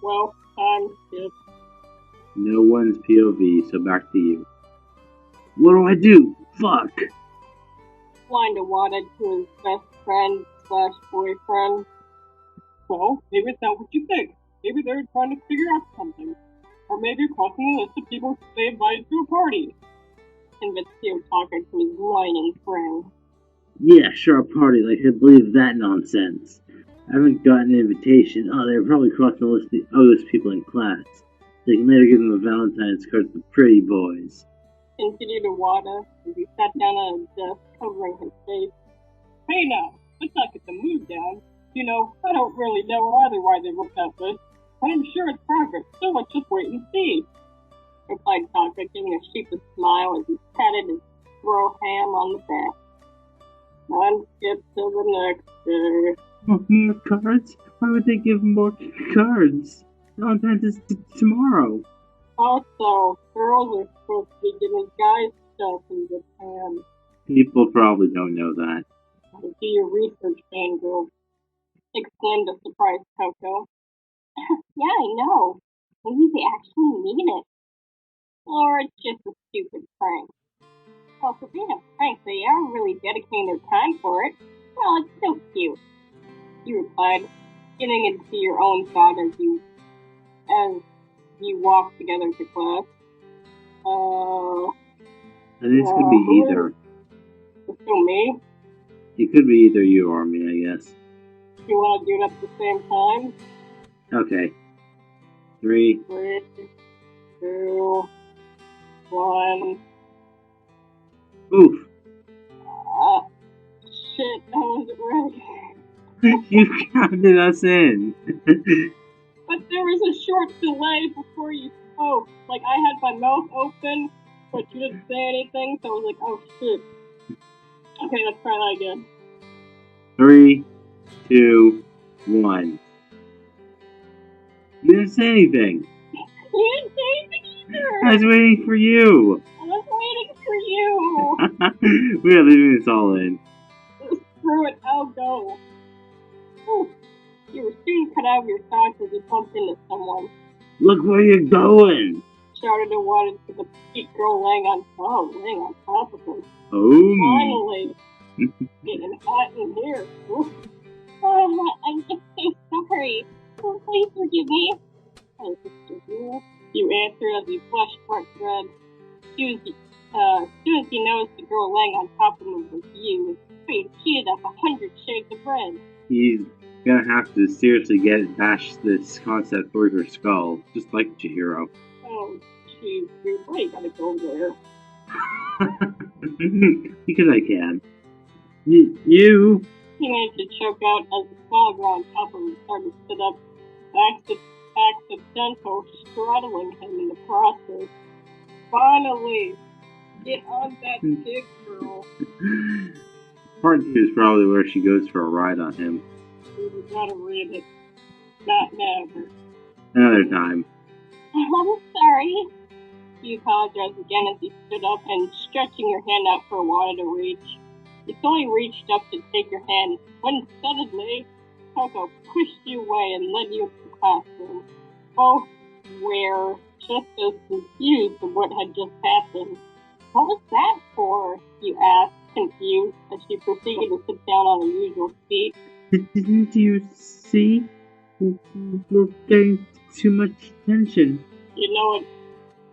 Well, time skip. No one's POV, so back to you. What do I do? Fuck! Blind Awada to his best friend slash boyfriend. Well, maybe it's not what you think. Maybe they're trying to figure out something. Or maybe you're crossing the list of people they invited to a party. Convinced Kiyotaka to his whining friend. Yeah, sure, a party. Like, I believe that nonsense. I haven't gotten an invitation. Oh, they're probably crossing the list of the other people in class. They can later give them a Valentine's card to pretty boys. Continued Awada as he sat down on his desk, covering his face. Hey now, let's not get the mood down. You know, I don't really know either why they wrote that list, but I'm sure it's private, so let's just wait and see. Replied Taka, giving a sheepish smile as he patted his bro ham on the back. On skip to the next day. More cards? Why would they give more cards? Valentine's is tomorrow. Also, girls are supposed to be giving guys stuff in Japan. People probably don't know that. Do your research, fangirl. Exclaimed the surprised Coco. Yeah, I know. Maybe they actually mean it. Or it's just a stupid prank. Well, for being a prank, they are really dedicating their time for it. Well, it's so cute. You replied, getting into your own thought as you walked together to class. And this could be either. It's still me? It could be either you or me, I guess. You want to do it at the same time? Okay. 3, 3, 2, 1. Oof! Shit, I wasn't ready. You counted us in! But there was a short delay before you spoke. Like, I had my mouth open, but you didn't say anything, so I was like, oh shit. Okay, let's try that again. 3, 2, 1. You didn't say anything! You didn't say anything either! I was waiting for you! I was waiting for you! We are leaving this all in. Screw it, I'll go. Whew. You were soon cut out of your socks as you bumped into someone. Look where you're going! Shouted and wanted to the petite girl laying on top of him. Oh! Finally! Getting hot in here. Oh, I'm just so sorry. Oh, please forgive me. Oh, Sister Rule. You answered as you flushed bright red. As soon as he noticed the girl laying on top of him was you, his face heated up 100 shades of red. He's gonna have to seriously bash this concept through her skull, just like Chihiro. Oh, jeez, dude, why you gotta go there? Because I can. You! He managed to choke out as the small girl on top of him started to sit up, accidental straddling him in the process. Finally! Get on that dick, girl. Part 2 is probably where she goes for a ride on him. You gotta read it. Not now. Another time. I'm sorry. You apologized again as he stood up and stretching your hand out for Awada to reach. You slowly reached up to take your hand when suddenly Coco pushed you away and led you into the classroom. Both were just as confused of what had just happened. What was that for? You asked, confused, as she proceeded to sit down on her usual seat. Didn't you see? We're getting too much attention. You know what?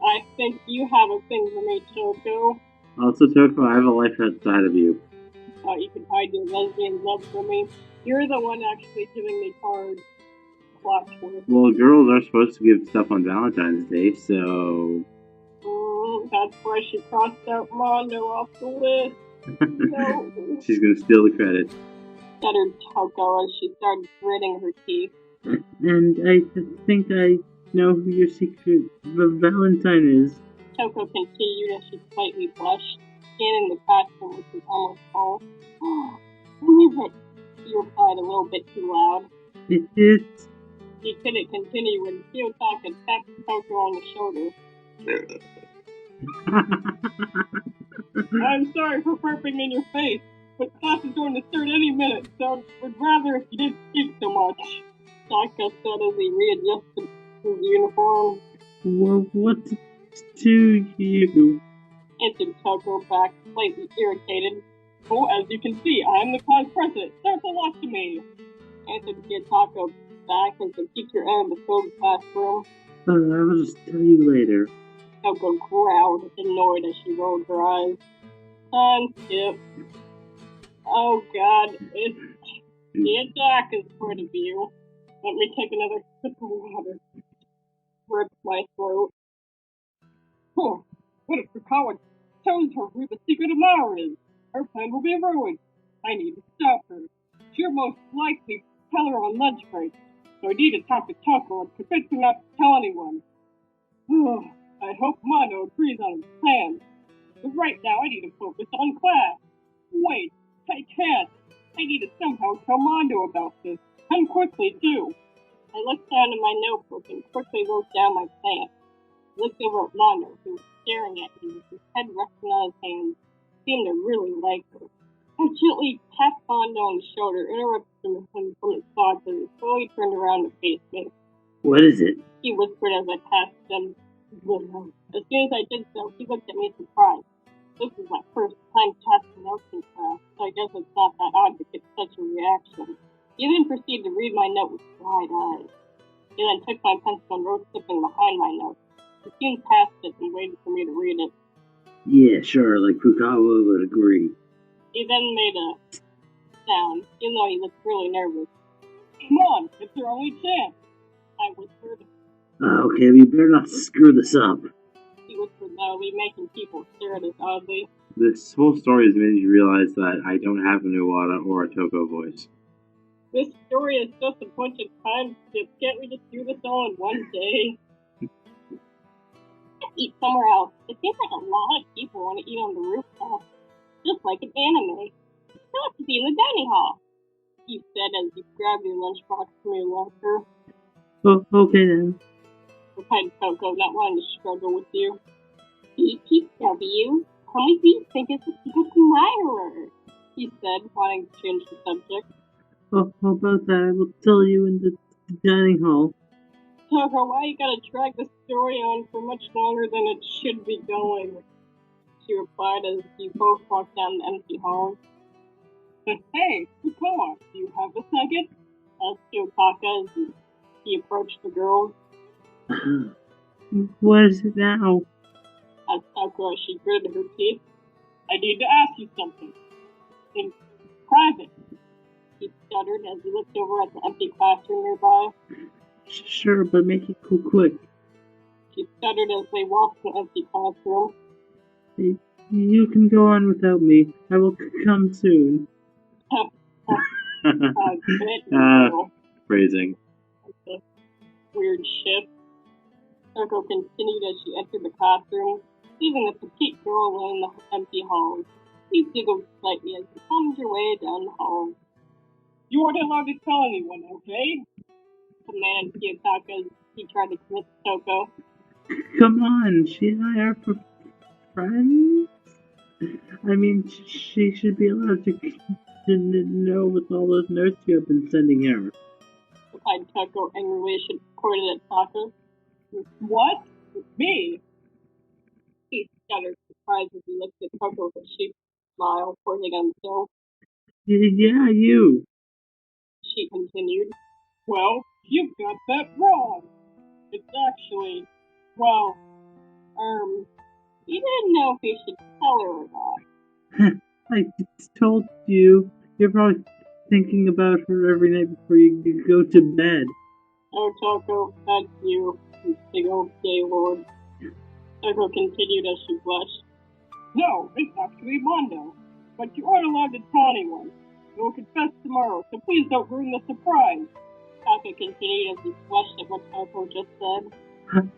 I think you have a thing for me, Choco. Also, Toko, I have a life outside of you. Thought you could hide your lesbian love from me. You're the one actually giving me cards. Well, girls are supposed to give stuff on Valentine's Day, so... That's why she crossed out Mondo off the list. No. She's gonna steal the credit. Stuttered Toko as she started gritting her teeth. And I think I know who your secret Valentine is. Toko continued as she slightly blushed, scanning the classroom which was almost full. Who is it? She replied a little bit too loud. It's... He couldn't continue when Kiyotaka tapped Toko on the shoulder. I'm sorry for burping in your face, but class is going to start any minute, so I'd rather if you didn't speak so much. Taka said as he readjusted his uniform. What do you? Answered Toko back, slightly irritated. Oh, as you can see, I am the class president. There's a lot to me. Answered Toko back as the teacher entered the filled classroom. I will just tell you later. Toko growled, annoyed as she rolled her eyes. Time skip. Oh God, it's the Taka's point of view. Let me take another sip of water. Ripped my throat. Oh, what if Fukawa tells her who the secret admirer is? Her plan will be ruined. I need to stop her. She'll most likely tell her on lunch break. So I need to talk to Toko and convince her not to tell anyone. I hope Mondo agrees on his plan. But right now I need to focus on class. Wait, I can't. I need to somehow tell Mondo about this. And quickly, too. I looked down in my notebook and quickly wrote down my plan. I looked over at Mondo, who was staring at me with his head resting on his hands. He seemed to really like her. I gently tapped Mondo on the shoulder, interrupted him from his thoughts as he slowly turned around to face me. What is it? He whispered as I passed him. As soon as I did so, he looked at me surprised. This is my first time passing notes in class, so I guess it's not that odd to get such a reaction. He then proceeded to read my note with wide eyes. He then took my pencil and wrote something behind my note. He soon passed it and waited for me to read it. Yeah, sure, like Fukawa would agree. He then made a sound, even though he looked really nervous. Come on, it's your only chance, I whispered. Okay, we better not screw this up. He whispered loudly, making people stare at us oddly. This whole story has made me realize that I don't have a Nuwata or a Toko voice. This story is just a bunch of time skips. Can't we just do this all in one day? Let's eat somewhere else. It seems like a lot of people want to eat on the rooftop. Just like an anime. Still have to be in the dining hall, he said as he grabbed your lunchbox from your locker. Oh, okay then. Replied Toko, not wanting to struggle with you. BTW, tell me who you think is the secret admirer, he said, wanting to change the subject. Oh, how about that? I will tell you in the dining hall. Toko, why you gotta drag the story on for much longer than it should be going? She replied as you both walked down the empty hall. Hey, come on, do you have a second? Asked Yotaka as he approached the girls. What is it now? Asked Toko as she gritted her teeth. I need to ask you something. In private. He stuttered as he looked over at the empty classroom nearby. Sure, but make it quick. She stuttered as they walked to the empty classroom. You can go on without me. I will come soon. Phrasing. That's a weird shift. Toko continued as she entered the classroom, leaving the petite girl alone in the empty halls. He giggled slightly as he hummed your way down the hall. You aren't allowed to tell anyone, okay? Commanded Kiyotaka as he tried to convince Toko. Come on, she and I are friends? I mean, she should be allowed to know with all those notes you have been sending her. Replied Toko angrily as she pointed at Taka. What? Me? He stuttered, surprised as he looked at Toko with a sheepish smile, pointing at himself. Yeah, you. She continued. Well, you've got that wrong. It's actually, well, he didn't know if he should tell her or not. I told you. You're probably thinking about her every night before you go to bed. Oh, Toko, that's you big old gay lord. Toko continued as she blushed. No, it's actually Mondo. But you aren't allowed to tell anyone. You will confess tomorrow, so please don't ruin the surprise. Toko continued as he blushed at what Toko just said.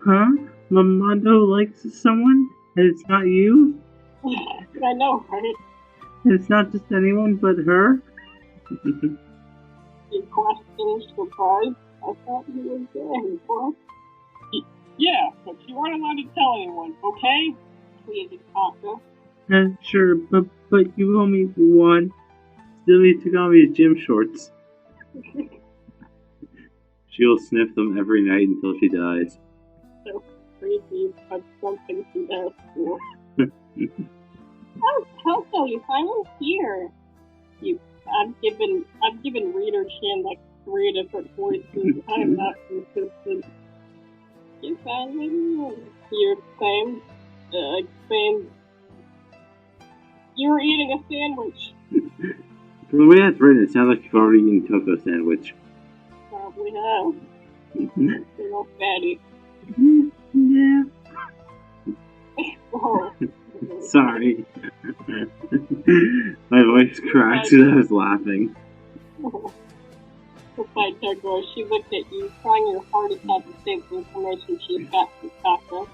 Huh? Mondo likes someone? And it's not you? I know, right? And it's not just anyone but her? He questioned, surprised. I thought he was gay, what? Yeah, but you aren't allowed to tell anyone, okay? Pleaded Taka. Sure, but you owe me one. Still, he took off his gym shorts. She'll sniff them every night until she dies. So creepy, but something she does too. Oh, Coco, you're finally here. I've given Reader Chan like 3 different voices. I'm not consistent. You finally here. You exclaimed, you're eating a sandwich. From the way that's written, it sounds like you've already eaten a Coco sandwich. Probably have. Big old fatty. Yeah. Oh. Sorry. My voice cracked because I was laughing. Replied Coco. She looked at you, trying your hardest not to say the information she had got from Coco.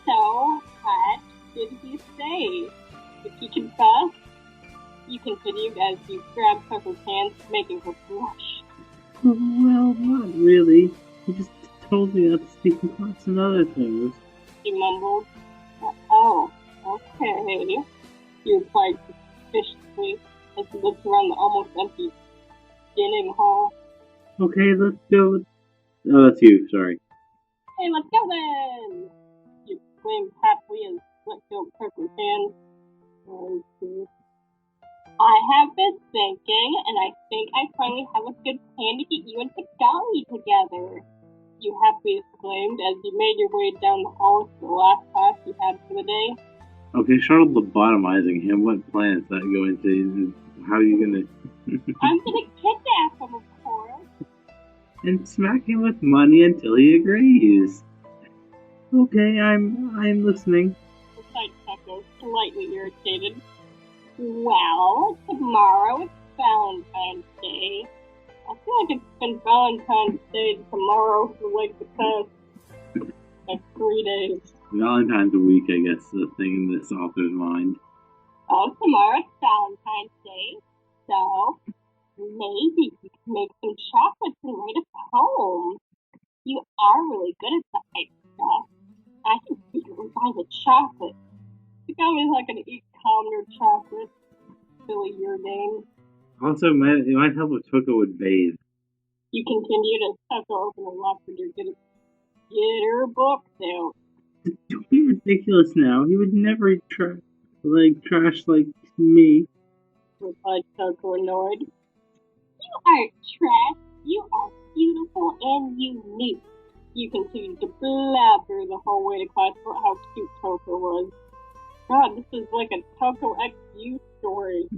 So, what did he say? Did he confess? You continued as you grabbed Coco's hands, making her blush. Well, not really. He just told me not to speak in class and other things. She mumbled. Oh, okay. You replied suspiciously as you looked around the almost empty dining hall. Okay, let's go. Oh, that's you, sorry. Hey, let's go then! You exclaimed happily as let go of Coco's hand. I have been thinking, and I think I finally have a good plan to get you and Kigali together. You happily exclaimed as you made your way down the hall to the last class you had for the day. Okay, start lobotomizing him. What plans that go into? How are you gonna... I'm gonna kidnap him, of course. And smack him with money until he agrees. Okay, I'm listening. Replied Coco, slightly irritated. Well, tomorrow is Valentine's Day. I feel like it's been Valentine's Day tomorrow for like the past 3 days. Valentine's week, I guess, the thing in this author's mind. Oh, tomorrow's Valentine's Day, so maybe you can make some chocolates and write us home. You are really good at that stuff. I can secretly buy the chocolate. The guy was not going to eat Commoner chocolate. Silly your name. Also, it might help if Coco would bathe. You continued as Coco opened her locker to get her books out. Don't be ridiculous now. He would never trash like me. Replied Coco, annoyed. You aren't trash. You are beautiful and unique. You continued to blabber the whole way to class about how cute Coco was. God, this is like a Coco X U story.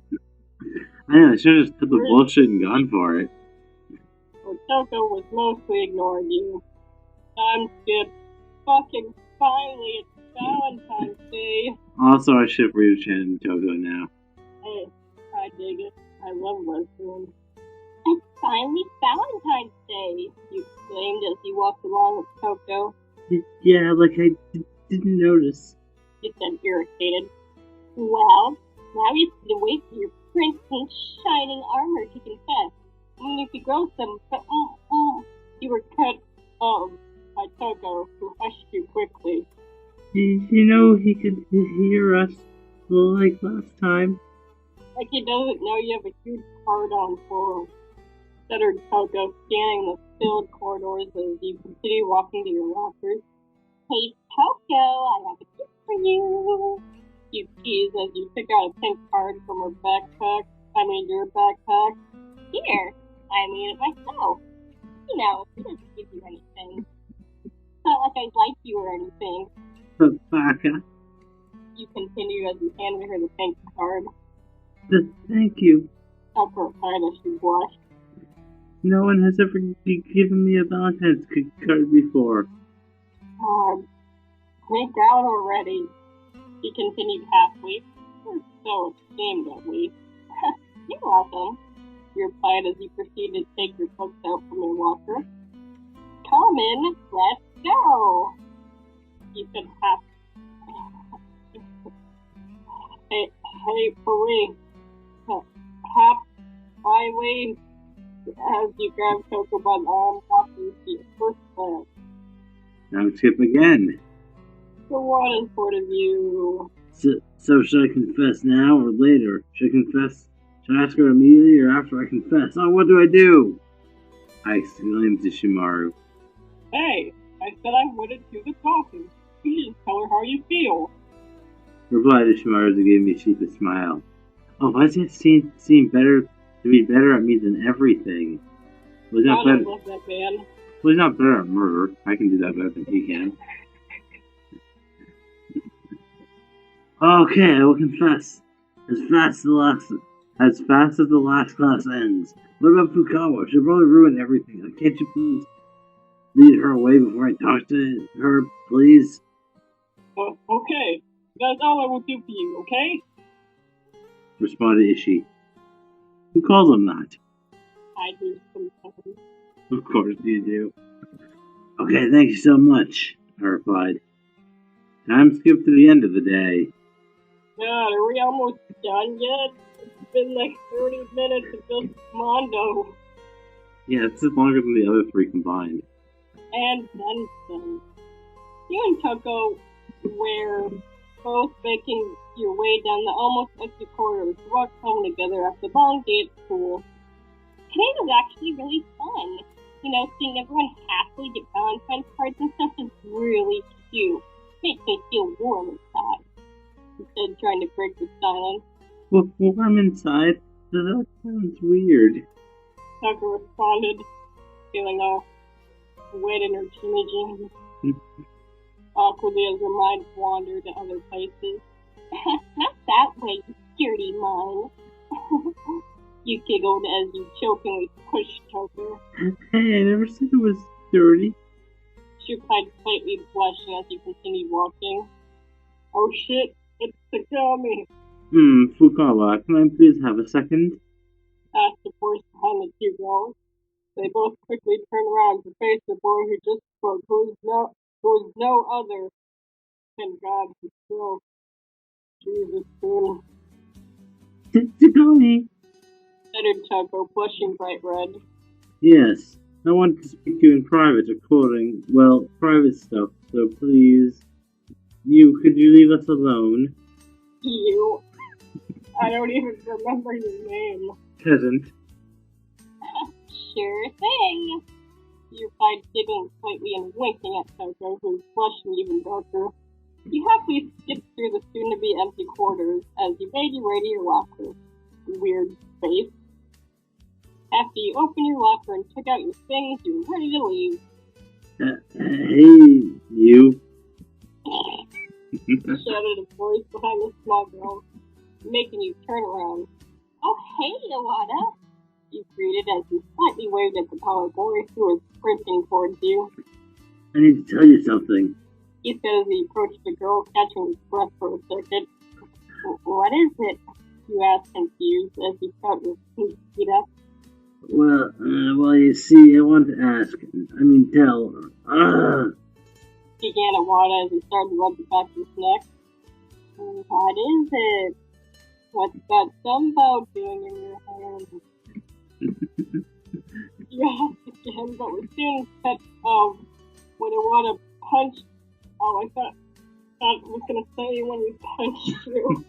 I know, I should have just put the bullshit and gone for it. But Coco was mostly ignoring you. Time skip. Fucking finally, it's Valentine's Day. Also, I ship Rita Chan and Coco now. Hey, I dig it. I love lesbians. It's finally Valentine's Day, you exclaimed as you walked along with Coco. Yeah, like I didn't notice. You said, irritated. Well, now you have to wait for your prince in shining armor to confess. Even if you grow some, but you were cut by Coco, who hushed you quickly. You know he could hear us, like last time. Like he doesn't know you have a huge card-on for him. Stuttered Coco, scanning the filled corridors as you continue walking to your lockers. Hey, Coco, I have a gift for you. You teased as you took out a pink card from your backpack. Here, I made it myself. You know, it doesn't give you anything. It's not like I like you or anything. Baka. You continued as you handed her the pink card. Thank you. Coco replied as she blushed. No one has ever given me a Valentine's card before. Make out already. He continued happily. Or so it seemed, at least. You're welcome. You replied as you proceeded to take your books out from your locker. Come in, let's go. You said Hey, Marie. Highway. As you grabbed Coco by the arm, walking to your first class. Now skip again. So what in front of you? So should I confess now or later? Should I confess? Should I ask her immediately or after I confess? Oh, what do? I exclaimed to Shimaru. Hey, I said I wouldn't do the talking. You just tell her how you feel. Replied to Shimaru who gave me a sheepish smile. Oh, why does it seem better to be better at me than everything? Was not I better. love that man. Well, he's not better at murder. I can do that better than he can. Okay, I will confess. As fast as the last class ends. What about Fukawa? She'll probably ruin everything. Can't you please lead her away before I talk to her, please? Okay. That's all I will do for you, okay? Responded Ishii. Who calls him that? I do sometimes. Of course you do. Okay, thank you so much, I replied. Time skipped to the end of the day. God, are we almost done yet? It's been like 30 minutes of just Mondo. Yeah, this is longer than the other three combined. And then some. You and Toko were both making your way down the almost empty corridors to walk home together after a long day at school. Today was actually really fun. You know, seeing everyone happily get Valentine's cards and stuff is really cute. Makes me feel warm inside. Instead trying to break the silence. Well, warm inside? That sounds weird. Tucker responded, feeling all wet in her Jimmy jeans. Awkwardly as her mind wandered to other places. Not that way, you scaredy mine. You giggled as you chokingly pushed Tucker. Hey, I never said it was dirty. She replied, slightly blushing as you continued walking. Oh shit, it's Takami. Fukawa, can I please have a second? Asked the voice behind the two girls. They both quickly turned around to face the boy who just spoke, who was no other than God himself. Jesus soon. Takami! Stuttered Tucker, blushing bright red. Yes, I want to speak to you in private according, private stuff, so please, could you leave us alone? You. I don't even remember your name. Peasant. Sure thing. You replied, giggling slightly and winking at Toko, who was blushing even darker. You happily skipped through the soon-to-be empty quarters as you made your way to your locker. Weird face. After you opened your locker and took out your things, you were ready to leave. Hey, you. Shouted a voice behind the small girl, making you turn around. Oh, hey, Iwata! You greeted as you slightly waved at the taller boy who was sprinting towards you. I need to tell you something. He said as he approached the girl, catching his breath for a second. What is it? You asked, confused, as you felt your feet up. Well, you see, I want to ask. Tell. Began Iwata as he started to rub the back of his neck. What is it? What's that Dumbo doing in your hand? You asked again, but was soon cut when Iwata punched. Oh, I thought I was gonna say when he punched you.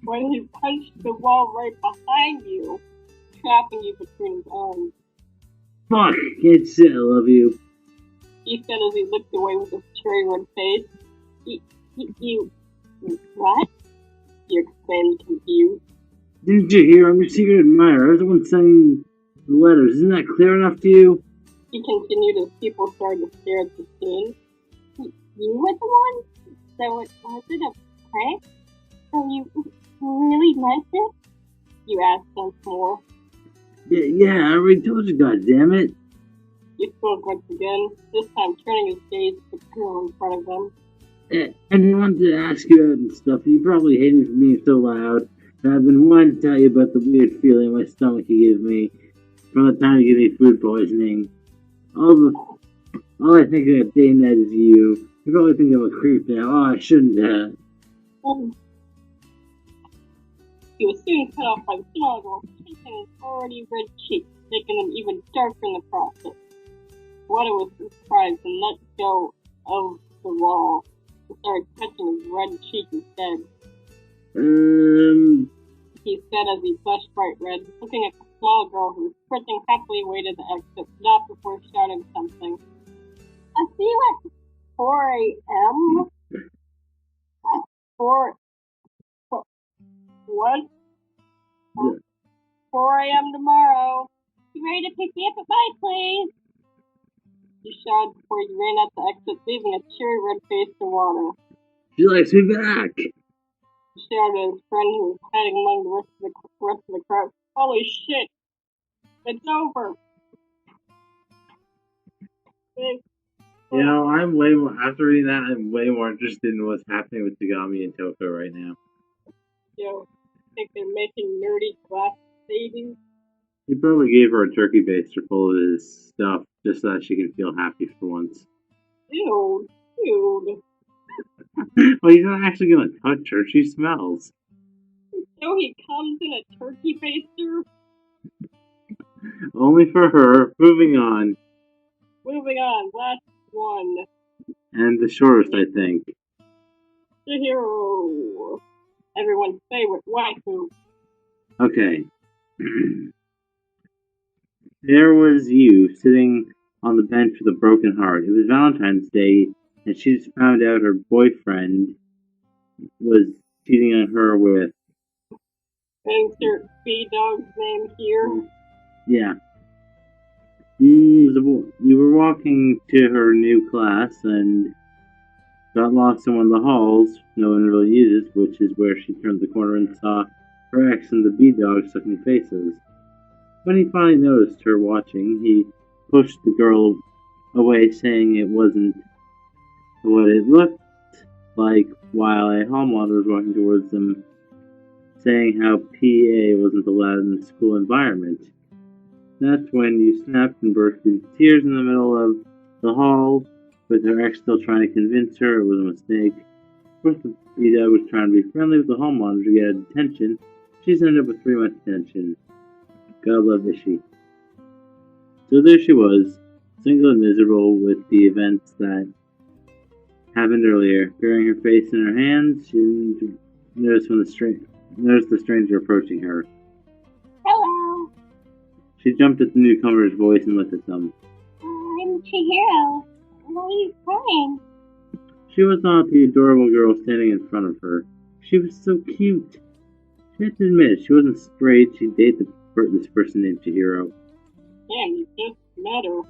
When he punched the wall right behind you, trapping you between his arms. Fuck, can't sit, I love you. He said as he looked away with his cherry red face. You, what? You exclaimed, confused. Didn't you hear? I'm your secret admirer. I was the one sending the letters. Isn't that clear enough to you? He continued as people started to stare at the scene. You were the one? So was it a prank? So you really meant it? You asked once more. Yeah, I already told you, goddammit. He spoke once again, this time turning his gaze to the girl in front of them. I didn't want to ask you out and stuff. You probably hate me for being so loud. And I've been wanting to tell you about the weird feeling in my stomach you give me from the time you give me food poisoning. All I think of day and night is you. You probably think I'm a creep now. Oh, I shouldn't have. He was soon cut off by the small girl, kissing his already red cheeks, making them even darker in the process. Wada was surprised and let go of the wall and started touching his red cheek instead. He said as he blushed bright red, looking small girl who was sprinting happily away to the exit, stopped before shouting something. I'll see you at 4 a.m.? 4 what? 4 a.m. tomorrow. You ready to pick me up at my place? He shouted before he ran out the exit, leaving a cheery red face to water. She likes me back! He shouted at his friend who was hiding among the rest of the crowd. Holy shit! It's over! You know, I'm way more, after reading that, I'm way more interested in what's happening with Tagami and Toko right now. Yo, think they're making nerdy glass babies? He probably gave her a turkey baster full of his stuff just so that she can feel happy for once. Dude. Well, he's not actually gonna touch her, she smells. So he comes in a turkey baster? Only for her. Moving on. Last one. And the shortest, I think. Chihiro. Everyone's favorite waifu. Okay. There was you, sitting on the bench with a broken heart. It was Valentine's Day, and she just found out her boyfriend was cheating on her with... Insert B-Dog's name here. Yeah. You were walking to her new class and got lost in one of the halls no one really uses, which is where she turned the corner and saw her ex and the B-Dog sucking faces. When he finally noticed her watching, he pushed the girl away, saying it wasn't what it looked like, while a hall monitor was walking towards them, saying how PA wasn't allowed in the school environment. That's when you snapped and burst into tears in the middle of the hall, with her ex still trying to convince her it was a mistake. Of course, the B-Dog was trying to be friendly with the hall monitor to get a detention. She's ended up with 3 months detention. God love Ishii. So there she was, single and miserable with the events that happened earlier. Burying her face in her hands, she noticed the stranger approaching her. Hello. She jumped at the newcomer's voice and looked at them. I'm Chihiro. Why are you crying? She was not the adorable girl standing in front of her. She was so cute. She had to admit, she wasn't straight. She'd date this person named Chihiro. Damn, you just met her.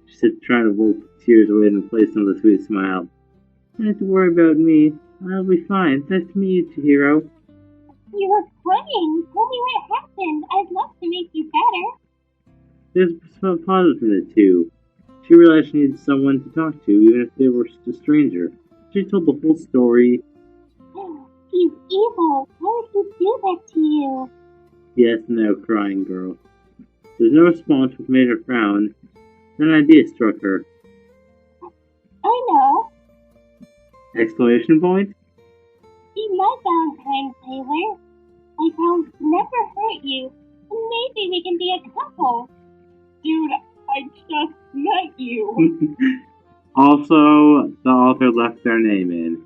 She said, trying to wipe the tears away and replace them with a sweet smile. Don't have to worry about me. I'll be fine. Nice to meet you, Chihiro. You were crying. Tell me what happened. I'd love to make you better. There's some positive in it, too. She realized she needed someone to talk to, even if they were just a stranger. She told the whole story. He's evil. Why would he do that to you? Yes, no, crying girl. There's no response, which made her frown. Then an idea struck her. I know. Exclamation point? Be my Valentine, Taylor. I promise to never hurt you, and maybe we can be a couple. Dude, I just met you. Also, the author left their name in.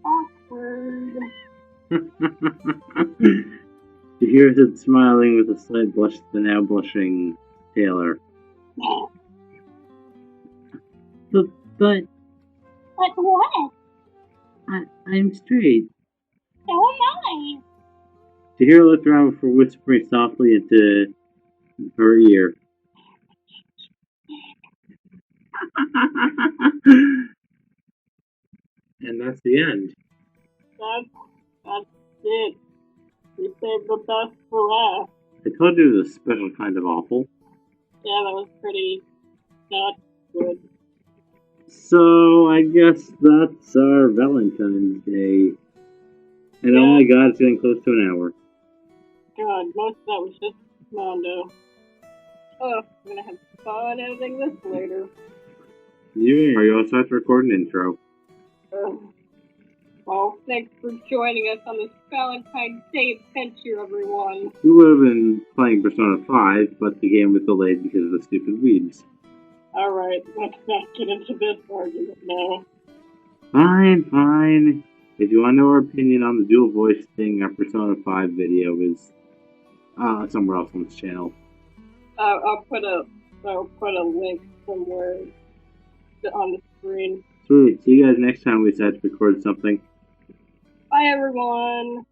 Awkward. Chihiro said, smiling with a slight blush to the now blushing Taylor. But what? I'm straight. So am I. Chihiro looked around before whispering softly into her ear. And that's the end. That's it. We saved the best for last. I told you it was a special kind of awful. Yeah, that was pretty not good. So, I guess that's our Valentine's Day. And oh my god, it's getting close to an hour. God, most of that was just Mondo. Oh, I'm gonna have fun editing this later. You also have to record an intro. Well, thanks for joining us on this Valentine's Day adventure, everyone. We would have been playing Persona 5, but the game was delayed because of the stupid weebs. Alright, let's not get into this argument now. Fine. If you want to know our opinion on the dual voice thing, our Persona 5 video is somewhere else on this channel. I'll put a link somewhere on the screen. Sweet. See you guys next time we decide to record something. Bye, everyone.